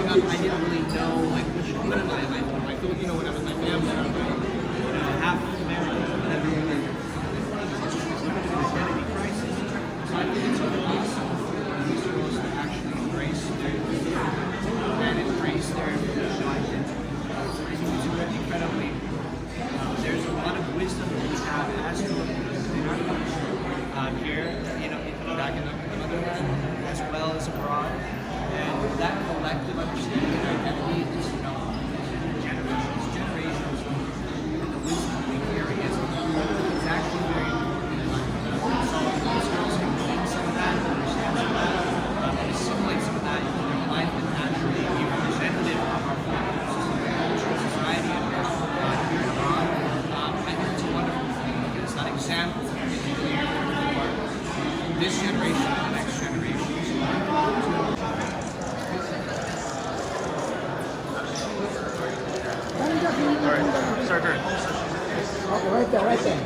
growing up, I didn't really know like which one am I? Like, am I Filipino when I'm with my family? Or am I, half American? Identity crisis. So I think it's really awesome for these girls to actually embrace their and embrace their identity. I think it's really incredibly. There's a lot of wisdom that we have as Filipinos in our culture here, back in the motherland, as well as abroad. And that collective understanding and identity is generations, and the wisdom we carry is actually very important. So these girls can glean some of that, understand some of that, and assimilate some of that into their life and naturally be representative of our culture, society, and here and abroad. I think it's a wonderful thing because that example is clear for this generation and the next generation. Alright, start turn. Okay, right there, right there.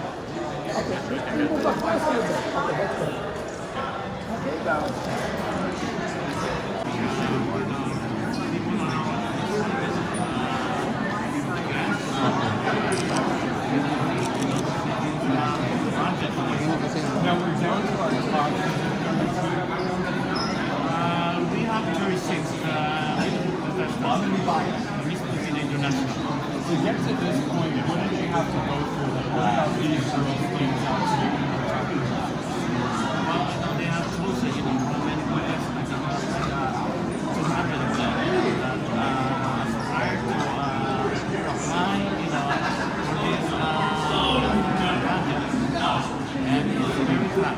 Okay, move back first a little bit. Okay, that's good. Okay, down. Now we're down to our top. We have 36 Filipina International. To get to this point, what did you have to go through? Like, what about these girls things out to you? Well, they have tools that many ways to happen in that. Prior to applying, for this pageant, and it's very flat.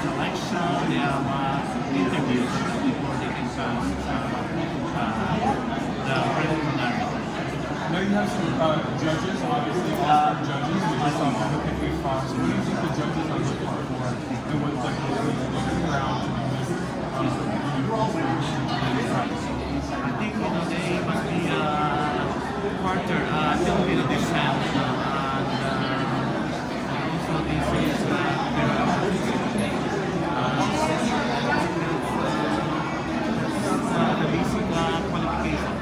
Selection, they have interviews before they can pass the preliminary. Now you have some judges, obviously, judges. We saw Monica A. Fox. What do you think the judges are looking for? And what's like looking around to be I think they must be quarter Filipino descent, and also this is the basic qualification.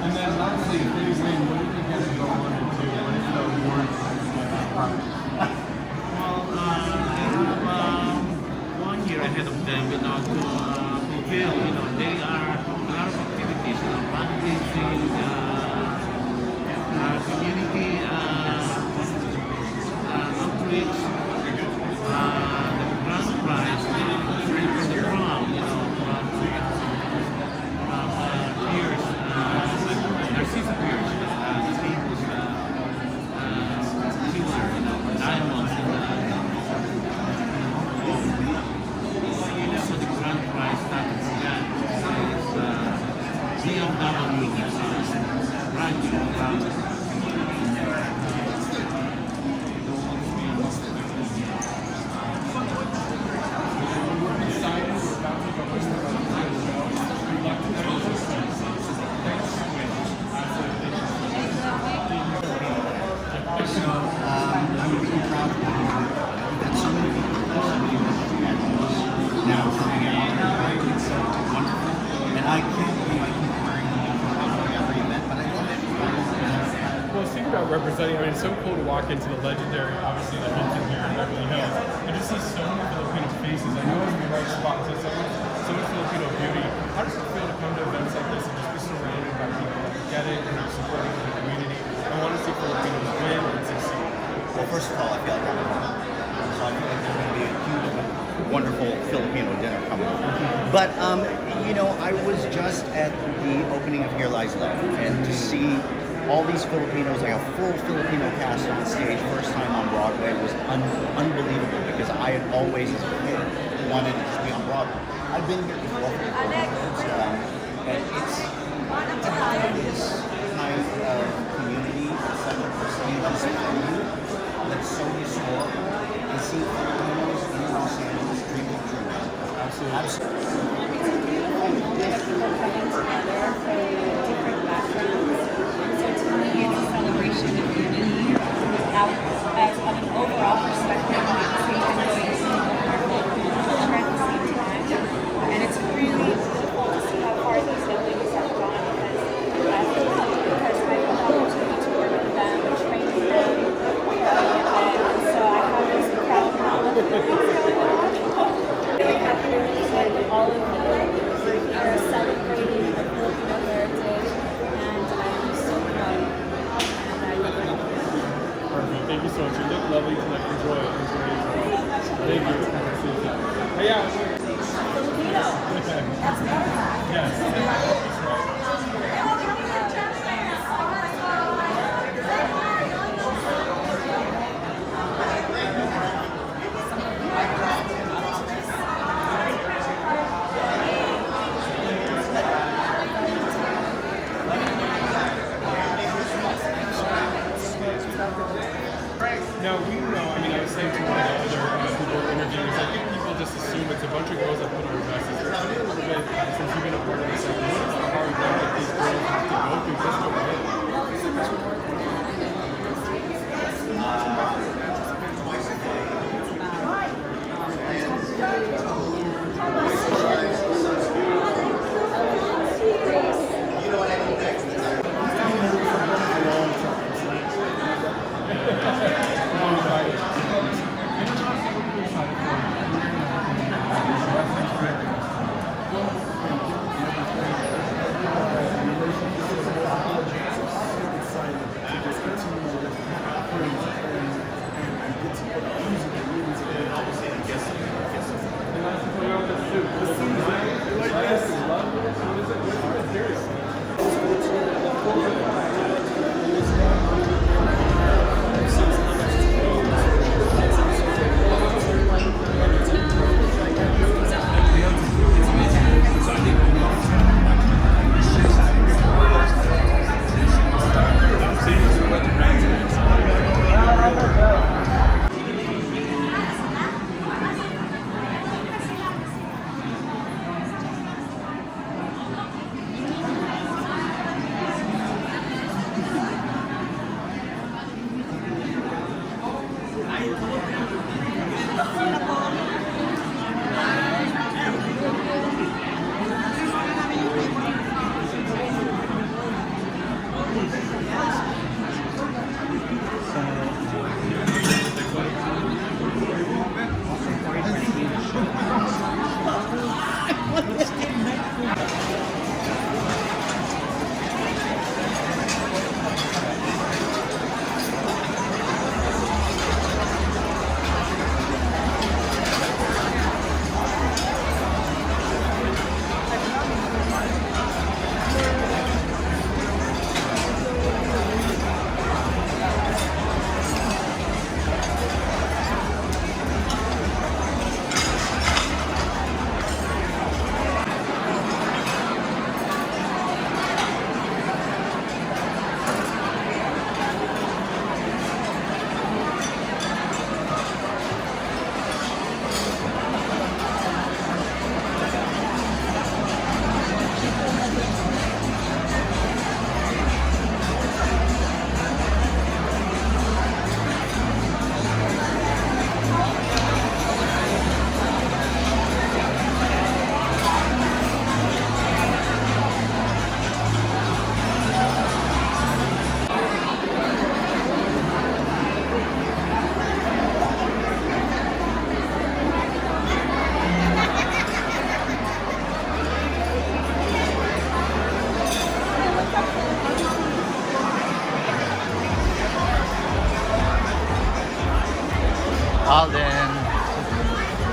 And then lastly, if they win, what do you think has to go on and do? What is the award? Well, they have 1 year ahead of them, to fulfill. They are a lot of activities, fundraising, community outreach, the grand prize, for the prom, peers, Narcissa Pierce, Steve was silver, diamond, so the grand prize, not to forget, is BMW, brand new. I'm really proud of you. That so many people now coming out. It's wonderful. And I can't believe I keep wearing them for every event, but I love it. Well, speaking about representing, it's so cool to walk into the legendary, obviously, the Hilton here in Beverly Hills, and just see so many Filipino faces. I know it's in the right spot, so much Filipino beauty. How does it feel to come to events like this and just be surrounded by people that get it and are supporting the community? I want to see Filipinos win and succeed. Well, first of all, I feel like I'm home. So I feel like there's going to be a huge, wonderful Filipino dinner coming up. But, I was just at the opening of Here Lies Love, and to see all these Filipinos, like a full Filipino cast on stage, first time on Broadway, was unbelievable because I had always, as a kid, wanted to just be on Broadway. I've been here before, and it's to have this kind of community, such a prestigious venue that's so historical, and see Filipinos in Los Angeles dreaming true. Absolutely. People coming together from different backgrounds. So to me, it's a celebration of unity. As on an overall perspective, we've been going to see our culture at the same time. And it's really beautiful to see how far these buildings have gone Yes. That's right. Now, we know, I mean, I was saying to one of the other people interviewing, I think people just assume it's a bunch of girls that put on dresses. Tell me a little bit, since you've been a part of this, like, what is the hard work that these girls have to go through just to win?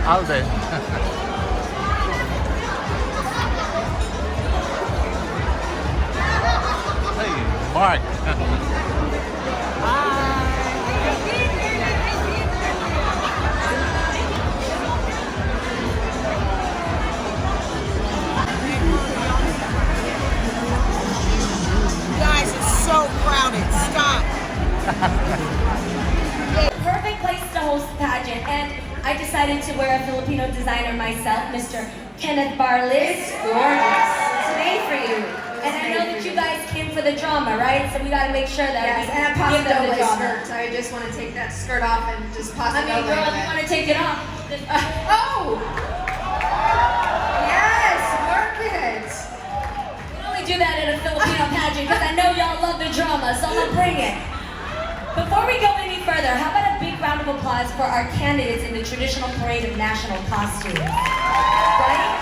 Alden. Hey, Mark. Guys, it's so crowded. Stop. Perfect place to host a pageant, and I decided to wear a Filipino designer myself, Mr. Kenneth Barlis. It's gorgeous. It's made for you. And I know that you guys came for the drama, right? So we gotta make sure that Yes, we and a give them the paso drama. skirt. So I just want to take that skirt off and just pass I it mean, over. girl, if you want to take it off. Oh! Yes, work it. We only do that in a Filipino pageant because I know y'all love the drama, so I'm gonna bring it. Before we go any further, how about a big round of applause for our candidates in the traditional parade of national costumes? Right?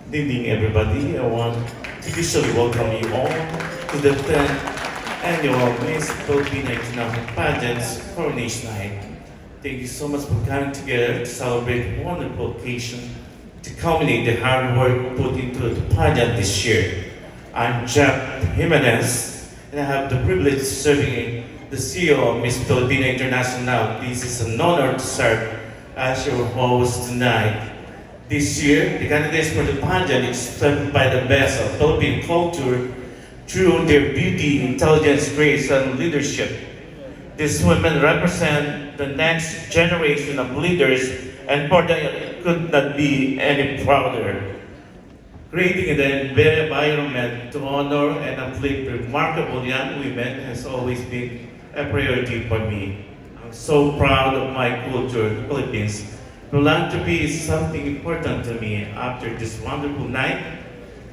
Good evening, everybody. I want to officially welcome you all to the 10th annual Miss Filipina International Pageant's coronation night. Thank you so much for coming together to celebrate a wonderful occasion to culminate the hard work put into the pageant this year. I'm Jeff Jimenez, and I have the privilege of serving the CEO of Miss Filipina International. This is an honor to serve as your host tonight. This year, the candidates for the pageant is selected by the best of Philippine culture through their beauty, intelligence, grace, and leadership. These women represent the next generation of leaders, and for them could not be any prouder. Creating the environment to honor and uplift remarkable young women has always been a priority for me. I'm so proud of my culture, the Philippines. Philanthropy is something important to me. After this wonderful night,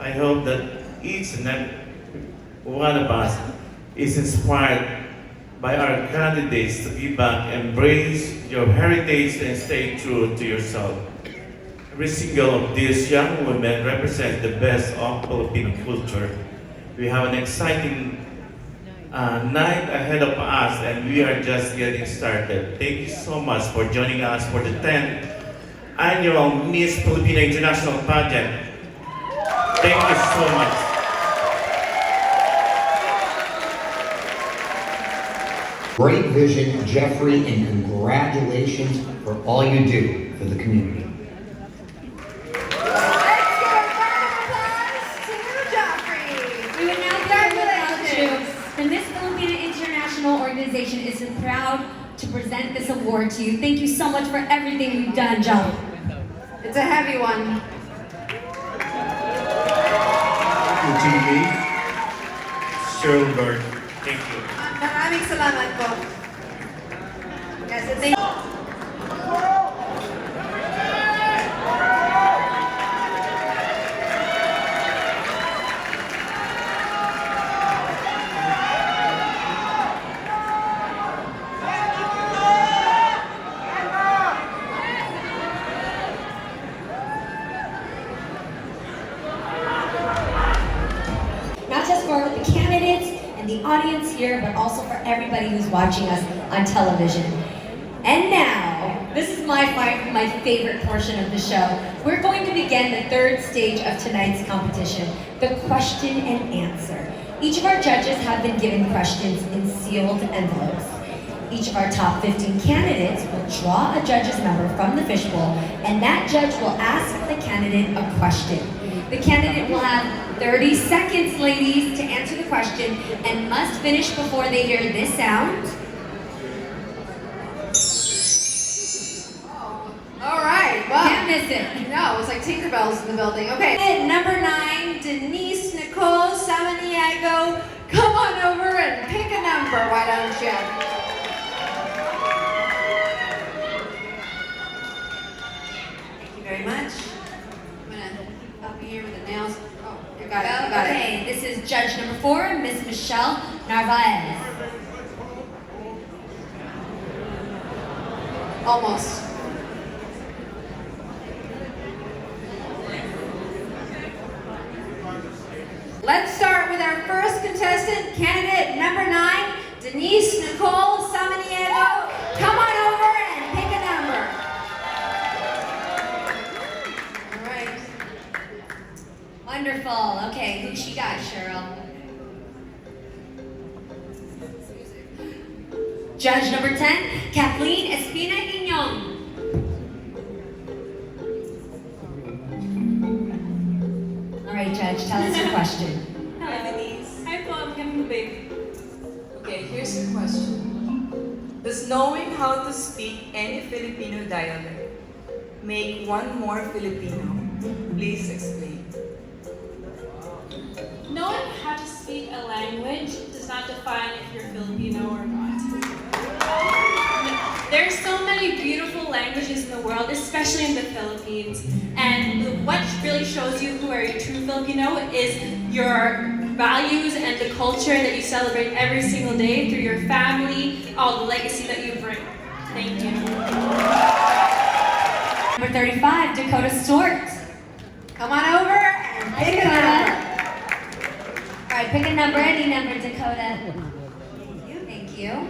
I hope that each and every one of us is inspired by our candidates to give back, embrace your heritage, and stay true to yourself. Every single of these young women represents the best of Filipino culture. We have an exciting night ahead of us, and we are just getting started. Thank you so much for joining us for the 10th annual Miss Filipina International Pageant. Thank you so much. Great vision, Jeffrey, and congratulations for all you do for the community. We would now be proud to, and this Filipina International Organization is proud to present this award to you. Thank you so much for everything you've done, Joe. It's a heavy one. TV, Sherlberg. Thank you. Maraming salamat po. Yes, thank you. Not just for the candidates and the audience here, but also for everybody who's watching us on television. And now, this is my favorite portion of the show. We're going to begin the third stage of tonight's competition, the question and answer. Each of our judges have been given questions in sealed envelopes. Each of our top 15 candidates will draw a judge's number from the fishbowl, and that judge will ask the candidate a question. The candidate will have 30 seconds, ladies, to answer the question and must finish before they hear this sound. All right, well. Can't miss it. No, it's like Tinkerbell's in the building. Okay. And number 9, Denise Nicole Samaniego. Come on over and pick a number, why don't you? Thank you very much. I'm gonna help you here with the nails. Oh, you got it. You got Okay, this is judge number 4, Miss Michelle Narvaez. Almost. Let's start with our first contestant, candidate number 9, Denise Nicole Samaniego. Come on over and pick a number. All right. Wonderful. Okay, who she got, Cheryl? Judge number 10, Kathleen Espina Inyong. All right, Judge, tell us your question. Hi, Denise. Hi po, I'm coming babe. Okay, here's your question. Does knowing how to speak any Filipino dialect make one more Filipino? Please explain. Knowing how to speak a language does not define if you're Filipino or not. There's so many beautiful languages in the world, especially in the Philippines. And what really shows you who are a true Filipino is your values and the culture that you celebrate every single day through your family, all the legacy that you bring. Thank you. Number 35, Dakota Stewart. Come on over. right, pick a number, any number, Dakota. Thank you.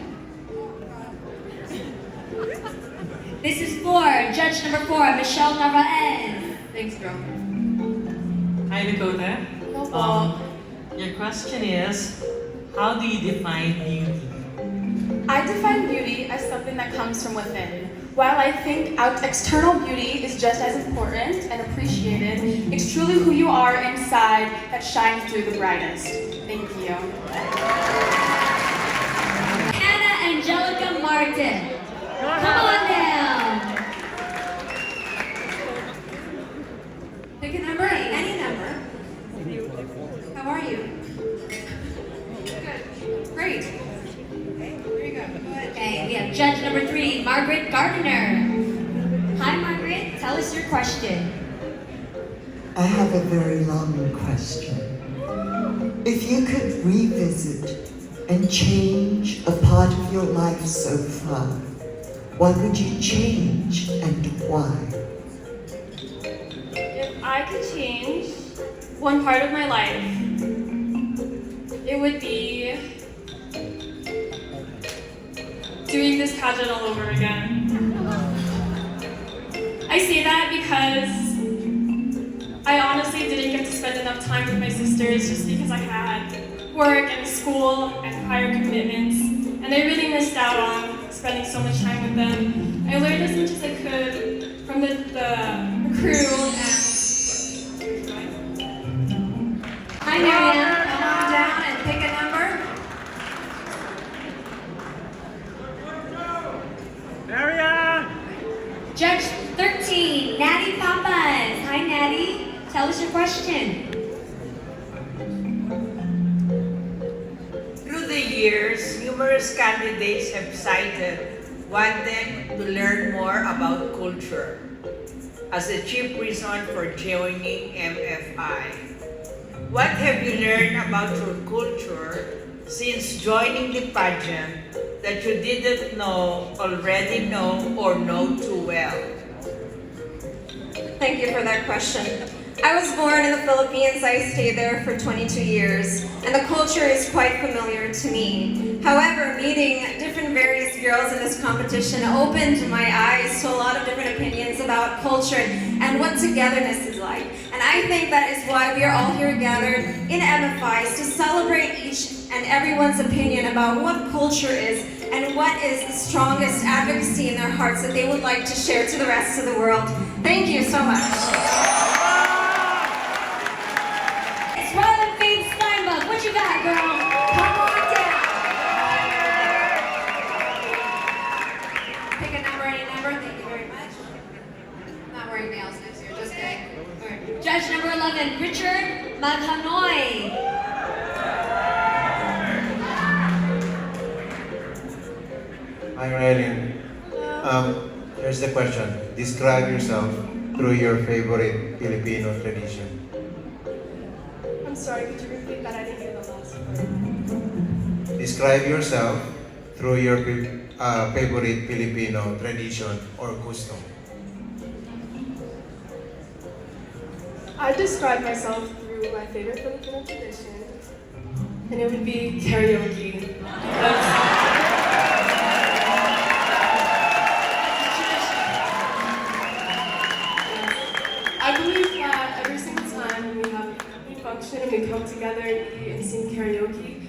This is for judge number 4, Michelle Narvaez. Thanks, girl. Hi, Dakota. Your question is, how do you define beauty? I define beauty as something that comes from within. While I think external beauty is just as important and appreciated, it's truly who you are inside that shines through the brightest. Thank you. Anna Angelica Martin. Come on down. Pick a number, any number. How are you? Good. Great. Okay, here you go. Go ahead. Okay, we have judge number 3, Margaret Gardner. Hi, Margaret. Tell us your question. I have a very long question. If you could revisit and change a part of your life so far, what would you change and why? If I could change one part of my life, it would be doing this pageant all over again. I say that because I honestly didn't get to spend enough time with my sisters just because I had work and school and prior commitments, and I really missed out on spending so much time with them. I learned as much as I could from the crew and... Hi, Marianne. Come on down and pick a number. Marianne! Judge 13, Natty Papas. Hi, Natty. Tell us your question. Through the years, numerous candidates have cited wanting to learn more about culture as the chief reason for joining MFI. What have you learned about your culture since joining the pageant that you didn't already know or know too well? Thank you for that question. I was born in the Philippines. I stayed there for 22 years, and the culture is quite familiar to me. However, meeting different various girls in this competition opened my eyes to a lot of different opinions about culture and what togetherness is like. And I think that is why we are all here gathered in MFIs to celebrate each and everyone's opinion about what culture is and what is the strongest advocacy in their hearts that they would like to share to the rest of the world. Thank you so much. What you got, girl? Come on down. Pick a number, any number. Thank you very much. I'm not wearing nails next year, just kidding. All right. Judge number 11, Richard Maghanoy. Hi, Ryan. Here's the question. Describe yourself through your favorite Filipino tradition. I'm sorry, could you repeat that? I didn't hear the last part. Describe yourself through your favorite Filipino tradition or custom. I describe myself through my favorite Filipino tradition, and it would be karaoke. I believe that every single time when we have a function and we come together and eat and sing karaoke,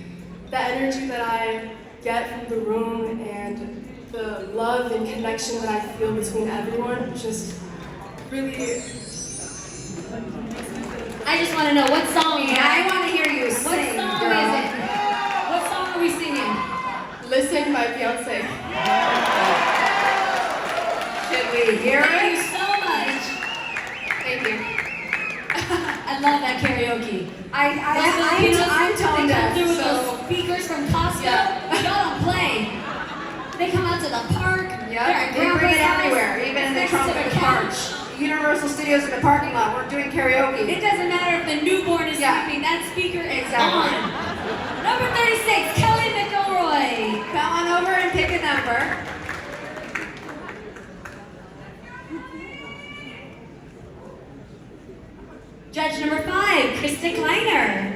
the energy that I get from the room and the love and connection that I feel between everyone just really... I just want to know what song. I want to hear you sing. What song is it? What song are we singing? Listen by Beyonce. Should we hear Thank it? you so much. Thank you. I love that karaoke. I'm tone They come deaf, through with so those speakers from Costco. Yeah. Y'all don't play. They come out to the park. yeah, we bring it everywhere, even in the next to trunk of the car. Universal Studios in the parking lot. We're doing karaoke. It doesn't matter if the newborn is sleeping. That speaker is on. Number 36, Kelly McElroy. Come on over and pick a number. Judge number 5, Krista Kleiner.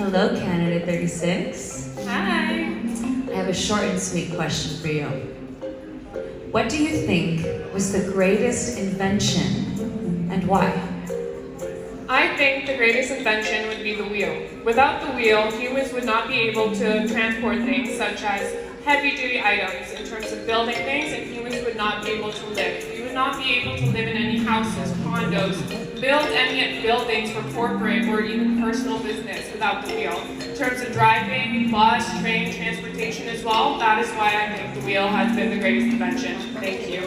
Hello, candidate 36. Hi. I have a short and sweet question for you. What do you think was the greatest invention and why? I think the greatest invention would be the wheel. Without the wheel, humans would not be able to transport things such as heavy-duty items in terms of building things, and humans would not be able to live. We would not be able to live in any houses, condos, build any buildings for corporate or even personal business without the wheel. In terms of driving, bus, train, transportation as well, that is why I think the wheel has been the greatest invention. Thank you.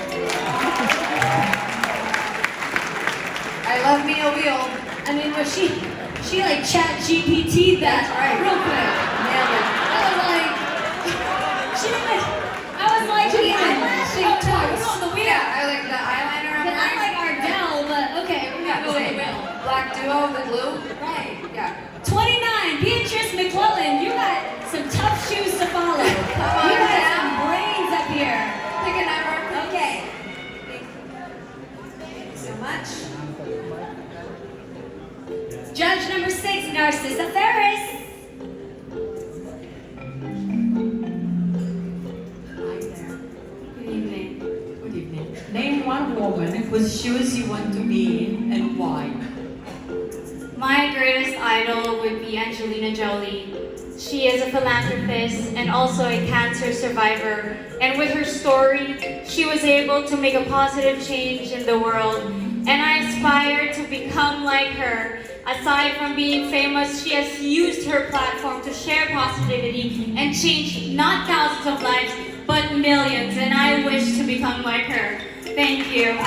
I love me a wheel. I mean, was she like chat GPT that real quick. Nailed it. I was like, I was like, the eyeliner twice. On the wheel. Yeah, I like the eyeliner on But I like Ardell, but okay, we're gonna go with the wheel. Black Duo, the glue. Right. Yeah. 29, Beatrice McClellan, you got some tough shoes to follow. Come on You got down. some brains up here. Pick a number. Okay. Thank you so much. Judge number 6, Narcissa Ferris. Good evening. Good evening. Name one woman whose shoes you want to be in and why. My greatest idol would be Angelina Jolie. She is a philanthropist and also a cancer survivor. And with her story, she was able to make a positive change in the world. And I aspire to become like her. Aside from being famous, she has used her platform to share positivity and change not thousands of lives, but millions. And I wish to become like her. Thank you.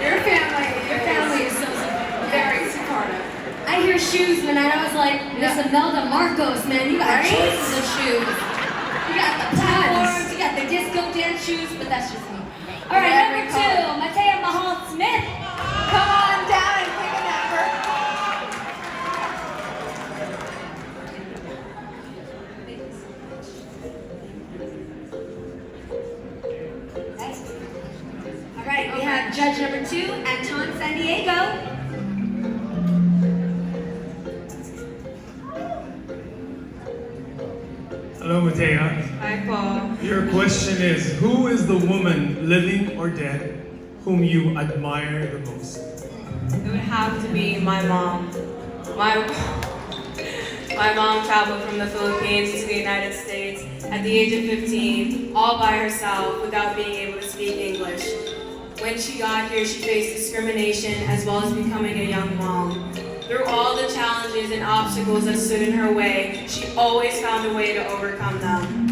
Your family is so very supportive. I hear shoes, man, and I was like, Miss Imelda Marcos, man, you got Right? choices of shoes. You got the platforms, you got the disco dance shoes, but that's just me. All right, Every number 2, Matea Mahal Smith. Come on down and pick a number. All right, we have judge number 2, Anton San Diego. Hello, Matea. Hi, Paul. Your question is, who is the woman, living or dead, whom you admire the most? It would have to be my mom. My mom traveled from the Philippines to the United States at the age of 15, all by herself, without being able to speak English. When she got here, she faced discrimination as well as becoming a young mom. Through all the challenges and obstacles that stood in her way, she always found a way to overcome them.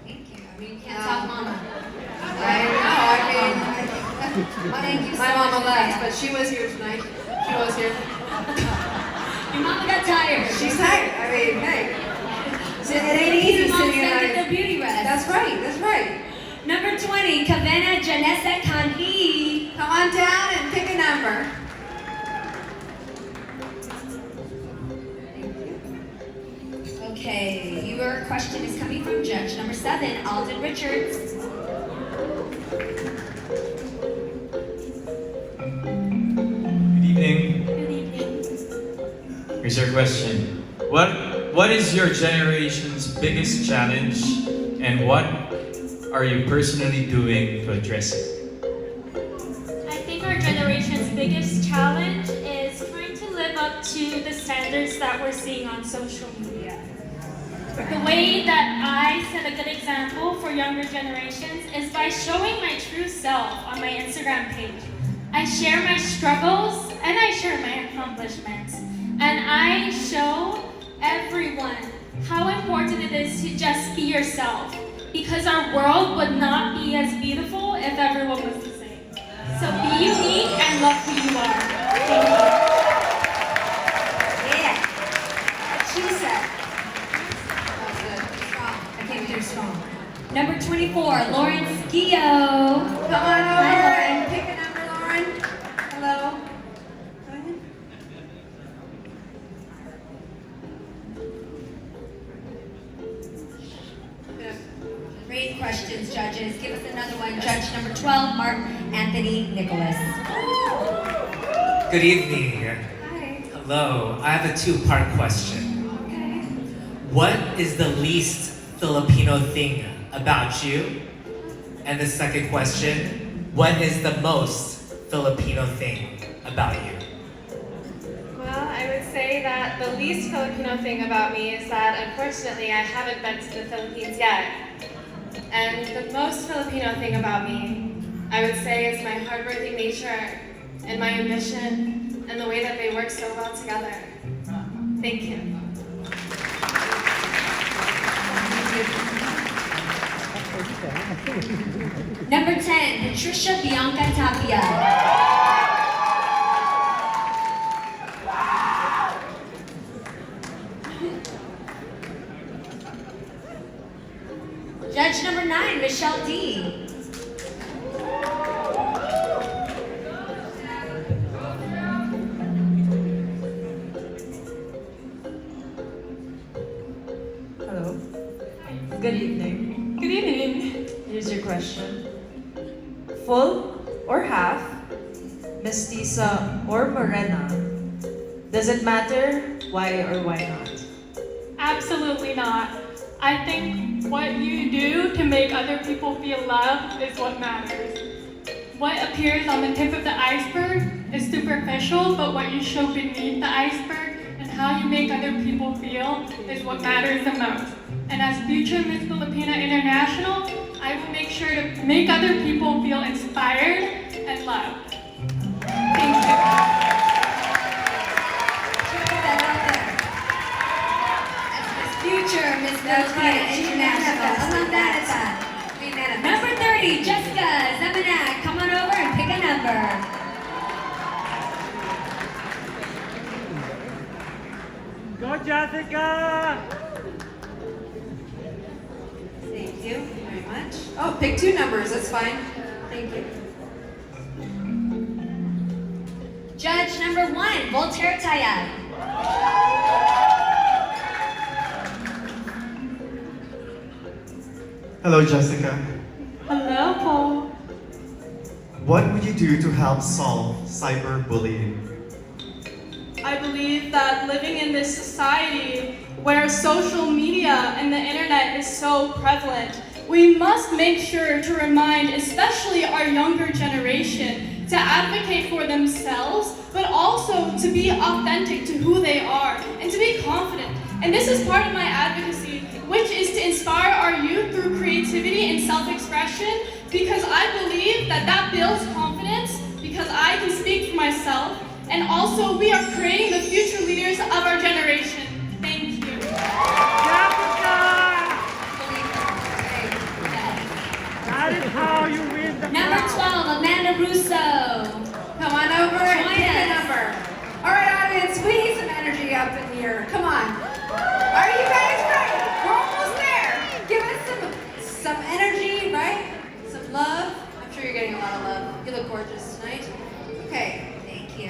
Thank you. I mean, you can't top mama. I know. I mean, my mama left, but she was here tonight. She was here. Your mama got tired. She's tired. I mean, hey. It ain't easy Moms sitting gotta in get their beauty rest. That's right. That's right. Number 20, Kavena Janessa Kanhi. Come on down and pick a number. Okay, your question is coming from judge number 7, Alden Richards. Good evening. Good evening. Here's your question. What is your generation's biggest challenge and what are you personally doing to address it? I think our generation's biggest challenge is trying to live up to the standards that we're seeing on social media. The way that I set a good example for younger generations is by showing my true self on my Instagram page. I share my struggles and I share my accomplishments. And I show everyone how important it is to just be yourself. Because our world would not be as beautiful if everyone was the same. So be unique and love who you are. Thank you. Yeah. What she said. That's good. Strong. I think you're strong. Number 24, Lauren Skio. Come on over and pick a number, Lauren. Hello. Go ahead. questions, judges. Give us another one. Judge number 12, Mark Anthony Nicholas. Good evening. Hi. Hello. I have a two-part question. Okay. What is the least Filipino thing about you? And the second question, what is the most Filipino thing about you? Well, I would say that the least Filipino thing about me is that unfortunately I haven't been to the Philippines yet. And the most Filipino thing about me, I would say, is my hardworking nature and my ambition and the way that they work so well together. Thank you. Number 10, Patricia Bianca Tapia. Judge number 9, Michelle D. Hello. Good evening. Good evening. Here's your question. Full or half, mestiza or morena? Does it matter? Why or why not? Absolutely not. I think what you do to make other people feel loved is what matters. What appears on the tip of the iceberg is superficial, but what you show beneath the iceberg and how you make other people feel is what matters the most. And as future Miss Filipina International, I will make sure to make other people feel inspired and loved. Thank you. Future Miss Filipina International. I love that. Number 30, Jessica Zemanak. Come on over and pick a number. Go, Jessica! Thank you very much. Oh, pick two numbers, that's fine. Thank you. Judge number 1, Voltaire Tayab. Hello, Jessica. Hello, Paul. What would you do to help solve cyberbullying? I believe that living in this society where social media and the internet is so prevalent, we must make sure to remind especially our younger generation to advocate for themselves, but also to be authentic to who they are and to be confident. And this is part of my advocacy, which is to inspire our youth through creativity and self-expression, because I believe that that builds confidence, because I can speak for myself, and also we are creating the future leaders of our generation. Thank you. That is how you win the Number crown. 12, Amanda Russo. Come on over and pick a number. All right, audience, we need some energy up in here. Come on. Are you guys ready? We're almost there. Give us some energy, right? Some love. I'm sure you're getting a lot of love. You look gorgeous tonight. Okay. Thank you.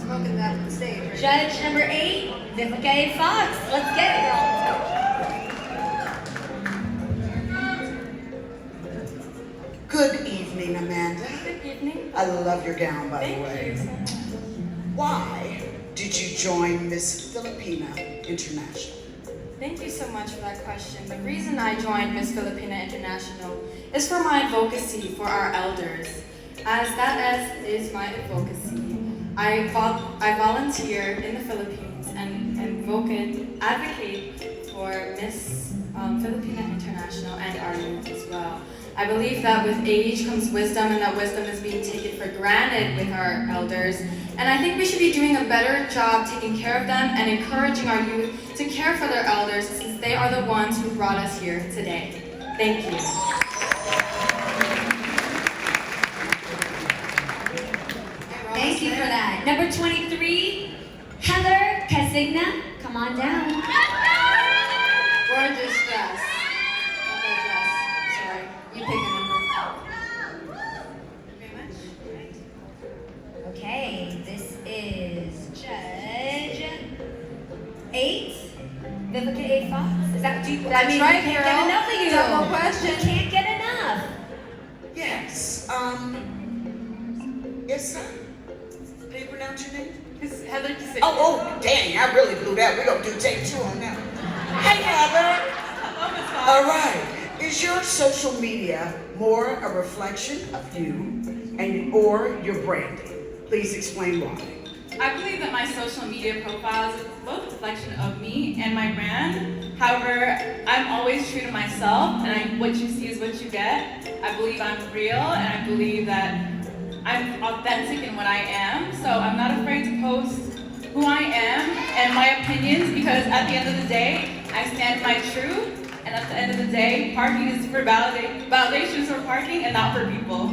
Smoking that on the stage. Right? Judge number 8, Vivica A. Fox. Let's get it, girl. Good evening, Amanda. Good evening. I love your gown, by the Thank way. you. Why did you join Miss Filipina International? Thank you so much for that question. The reason I joined Miss Filipina International is for my advocacy for our elders. As is my advocacy, I volunteer in the Philippines and advocate for Miss Filipina International and our youth as well. I believe that with age comes wisdom, and that wisdom is being taken for granted with our elders. And I think we should be doing a better job taking care of them and encouraging our youth to care for their elders, since they are the ones who brought us here today. Thank you. Thank you for that. Number 23, Heather Casigna. Come on down. Gorgeous dress. Love that dress. Sorry. You pick a number. Very much. Right. Okay, this is Judge 8, Vivica A. Fox. Is that That's right, can't girl. get enough of you. Double question. Can't get Kissa? How you pronounce your name? It's Heather Kissa. Oh, dang, I really blew that. We're gonna do take two on that. Hey, Heather. Hello, Miss Fox. All right. Is your social media more a reflection of you or your branding? Please explain why. I believe that my social media profile is both a reflection of me and my brand. However, I'm always true to myself, and what you see is what you get. I believe I'm real, and I believe that I'm authentic in what I am. So I'm not afraid to post who I am and my opinions, because at the end of the day, I stand my truth. And at the end of the day, parking is for validations for parking and not for people.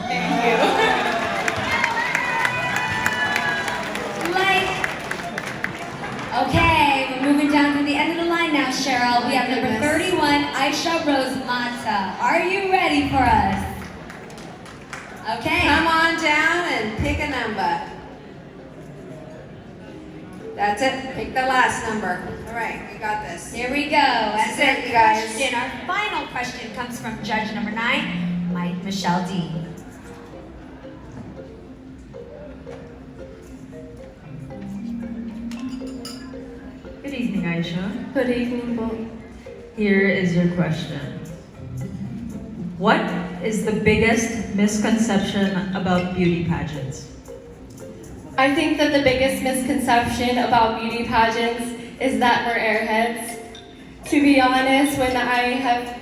Thank you. Okay, we're moving down to the end of the line now, Cheryl. We have number 31, Aisha Rose Mata. Are you ready for us? Okay. Come on down and pick a number. That's it. Pick the last number. All right, we got this. Here we go. And That's it, you guys. our final question comes from judge number 9, Michelle D. Good evening, Aisha. Good evening, Bo. Here is your question. What is the biggest misconception about beauty pageants? I think that the biggest misconception about beauty pageants is that we're airheads. To be honest, when I have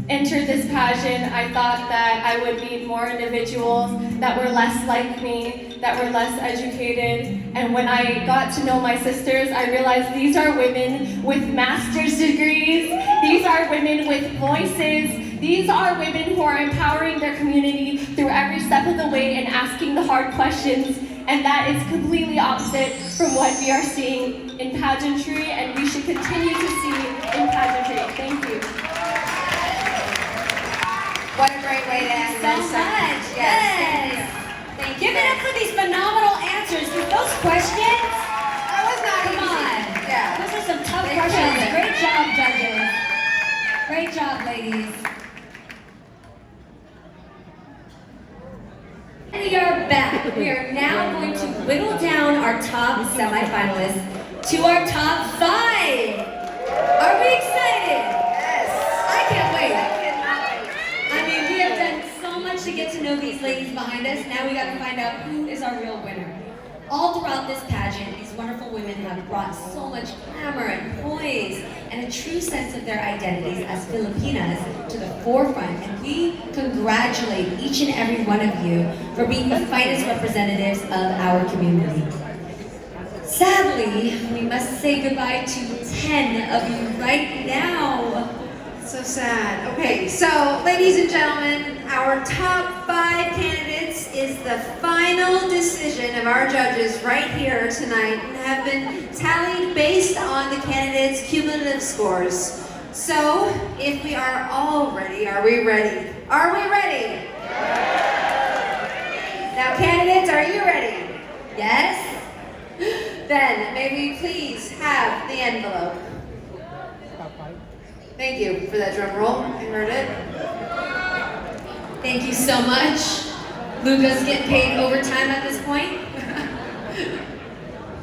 entered this pageant, I thought that I would meet more individuals that were less like me, that were less educated. And when I got to know my sisters, I realized these are women with master's degrees. These are women with voices. These are women who are empowering their community through every step of the way and asking the hard questions. And that is completely opposite from what we are seeing in pageantry, and we should continue to see in pageantry. Thank you. What a great way to end So this. much. Yes. Thank you. Give it up for these phenomenal answers. With those questions, That was not come easy. on. Yeah. Those are some tough They questions. killed it. Great job, judges. Great job, ladies. We are back. We are now going to whittle down our top semifinalists to our top 5. Are we excited? Yes. I can't wait. I cannot wait. I mean, we have done so much to get to know these ladies behind us. Now we got to find out who is our real winner. All throughout this pageant, these wonderful women have brought so much glamour and poise and a true sense of their identities as Filipinas to the forefront. And we congratulate each and every one of you for being the finest representatives of our community. Sadly, we must say goodbye to 10 of you right now. So sad. Okay, so ladies and gentlemen, our top 5 candidates is the final decision of our judges right here tonight and have been tallied based on the candidates' cumulative scores. So, if we are all ready, are we ready? Are we ready? Now candidates, are you ready? Yes? Then, may we please have the envelope. Thank you for that drum roll. I heard it. Thank you so much. Luca's getting paid overtime at this point.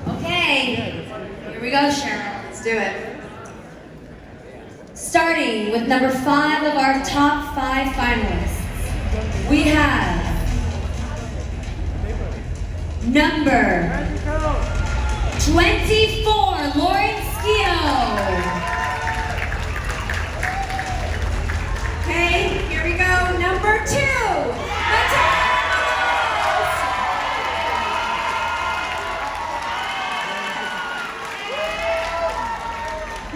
Okay, here we go, Cheryl. Let's do it. Starting with number 5 of our top 5 finalists, we have number 24, Lauren Skio. Okay, here we go. Number 2,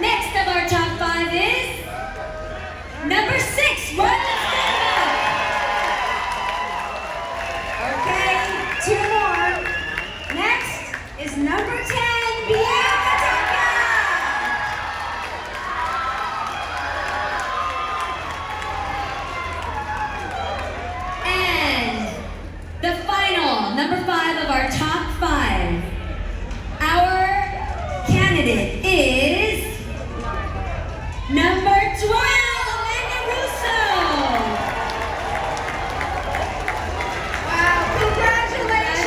Next of our top 5 is number 6, Martha Stella. Okay, 2 more. Next is number 10, Bianca Taka. And the final, number 5 of our top 5, our candidate is number 12, Amanda Russo. Wow, congratulations.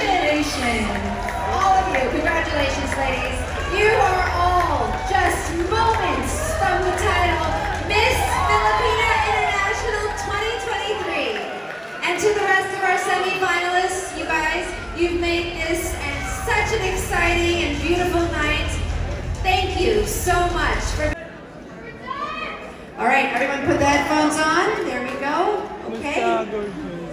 such an exciting and beautiful night. Thank you so much for. All right, everyone put the headphones on. There we go. Okay.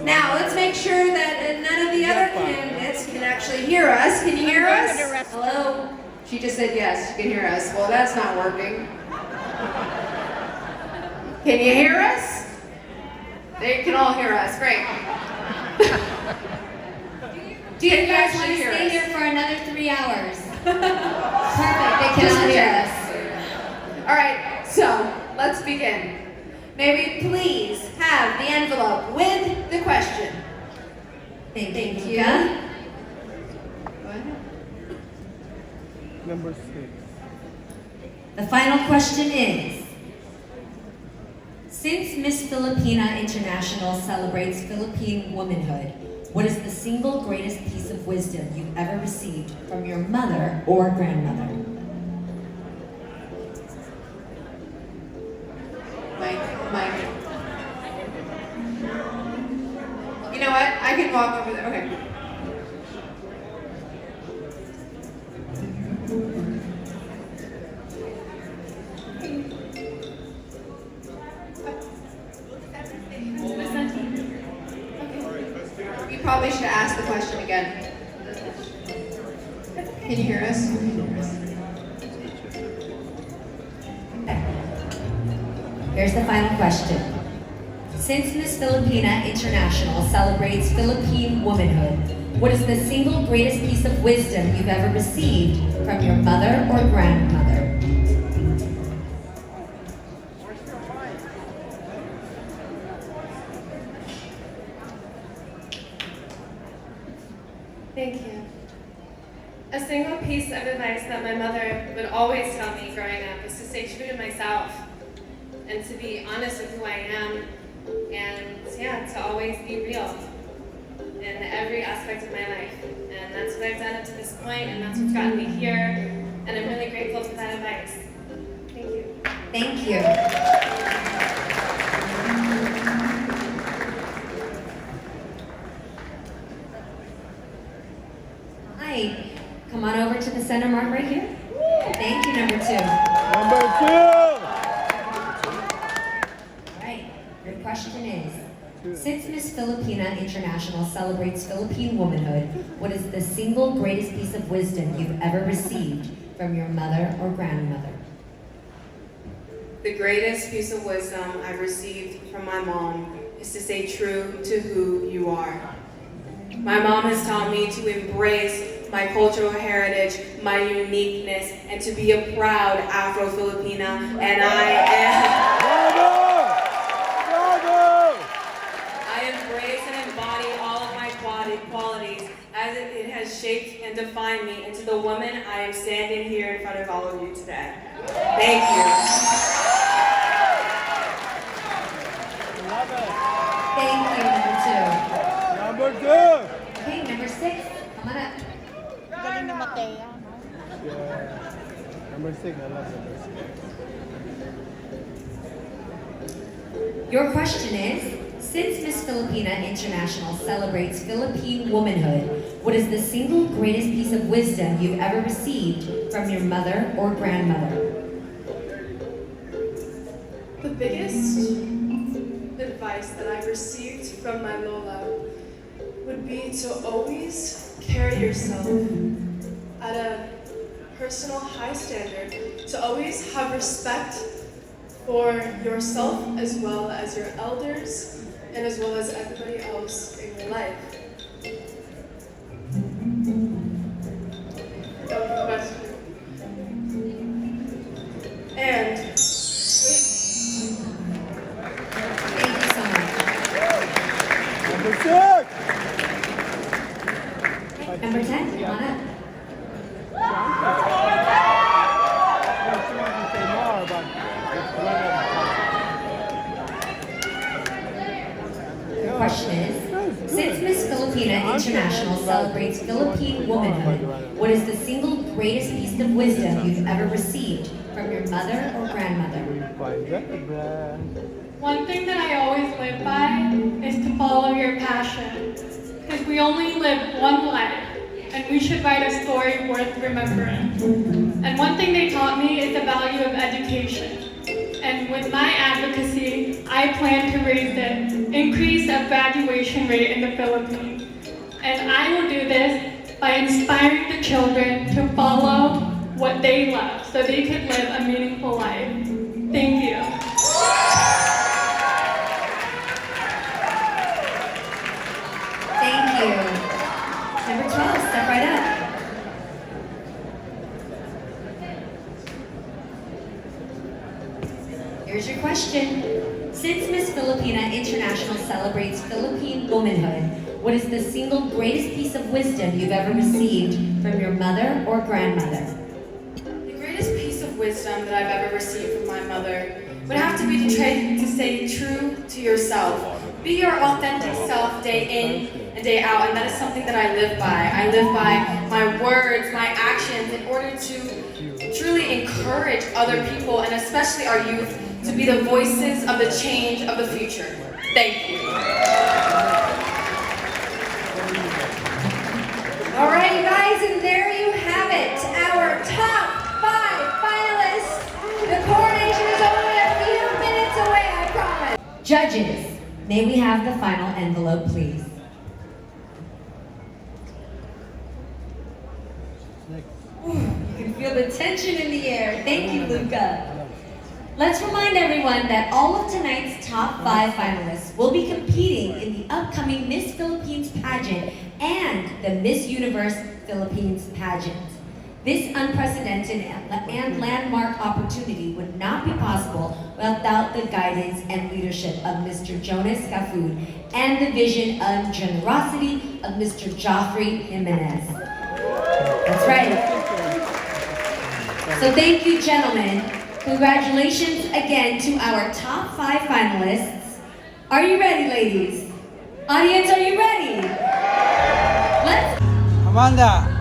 Now let's make sure that none of the other candidates can actually hear us. Can you hear us? Hello? She just said yes, she can hear us. Well, that's not working. Can you hear us? They can all hear us. Great. Do you guys want to hear stay us? here for another 3 hours? Perfect, they cannot hear us. All right, so let's begin. May we please have the envelope with the question. Thank you. Go ahead. Number 6. The final question is, since Miss Filipina International celebrates Philippine womanhood, what is the single greatest piece of wisdom you've ever received from your mother or grandmother? Mike. You know what? I can walk over there. Okay. We probably should ask the question again. Can you hear us? Here's the final question. Since Miss Filipina International celebrates Philippine womanhood, what is the single greatest piece of wisdom you've ever received from your mother or grandmother? Thank you. A single piece of advice that my mother would always tell me growing up is to stay true to myself and to be honest with who I am and to always be real in every aspect of my life. And that's what I've done up to this point, and that's what's gotten me here, and I'm really grateful for that advice. Thank you. Thank you. Hi, come on over to the center mark right here. Thank you, number 2. Number 2! Your question is, since Miss Filipina International celebrates Philippine womanhood, what is the single greatest piece of wisdom you've ever received from your mother or grandmother? The greatest piece of wisdom I've received from my mom is to stay true to who you are. My mom has taught me to embrace my cultural heritage, my uniqueness, and to be a proud Afro-Filipina, and I embrace and embody all of my qualities as it has shaped and defined me into the woman I am standing here in front of all of you today. Thank you. Thank you, number 2. Number 2! Okay, number 6, come on up. Galing ni Matea. Yeah. Number 6, I love number 6. Your question is, since Miss Filipina International celebrates Philippine womanhood, what is the single greatest piece of wisdom you've ever received from your mother or grandmother? The biggest advice that I've received from my Lola would be to always carry yourself at a personal high standard, to always have respect for yourself as well as your elders and as well as everybody else in your life. That was the question. And Thank you so much. Number 6! Number 10, come on up. The question is, since Miss Filipina International celebrates Philippine womanhood, what is the single greatest piece of wisdom you've ever received from your mother or grandmother? one thing that I always live by is to follow your passion. Because we only live one life. and we should write a story worth remembering. And one thing they taught me is the value of education. And with my advocacy, I plan to raise the increase of graduation rate in the Philippines. And I will do this by inspiring the children to follow what they love so they could live a meaningful life. Thank you. Thank you. Number 12, step right up. Here's your question. Since Miss Filipina International celebrates Philippine womanhood, what is the single greatest piece of wisdom you've ever received from your mother or grandmother? The greatest piece of wisdom that I've ever received from my mother would have to be to try to stay true to yourself. Be your authentic self day in and day out, and that is something that I live by. I live by my words, my actions, in order to truly encourage other people, and especially our youth, to be the voices of the change of the future. Thank you. All right, you guys, and there you have it. Our top 5 finalists. The coronation is only a few minutes away, I promise. Judges, may we have the final envelope, please? Ooh, you can feel the tension in the air. Thank you, Luca. Let's remind everyone that all of tonight's top 5 finalists will be competing in the upcoming Miss Philippines pageant and the Miss Universe Philippines pageant. This unprecedented and landmark opportunity would not be possible without the guidance and leadership of Mr. Jonas Cafud and the vision and generosity of Mr. Joffrey Jimenez. That's right. So thank you, gentlemen. Congratulations again to our top 5 finalists. Are you ready, ladies? Audience, are you ready? Let's... Amanda,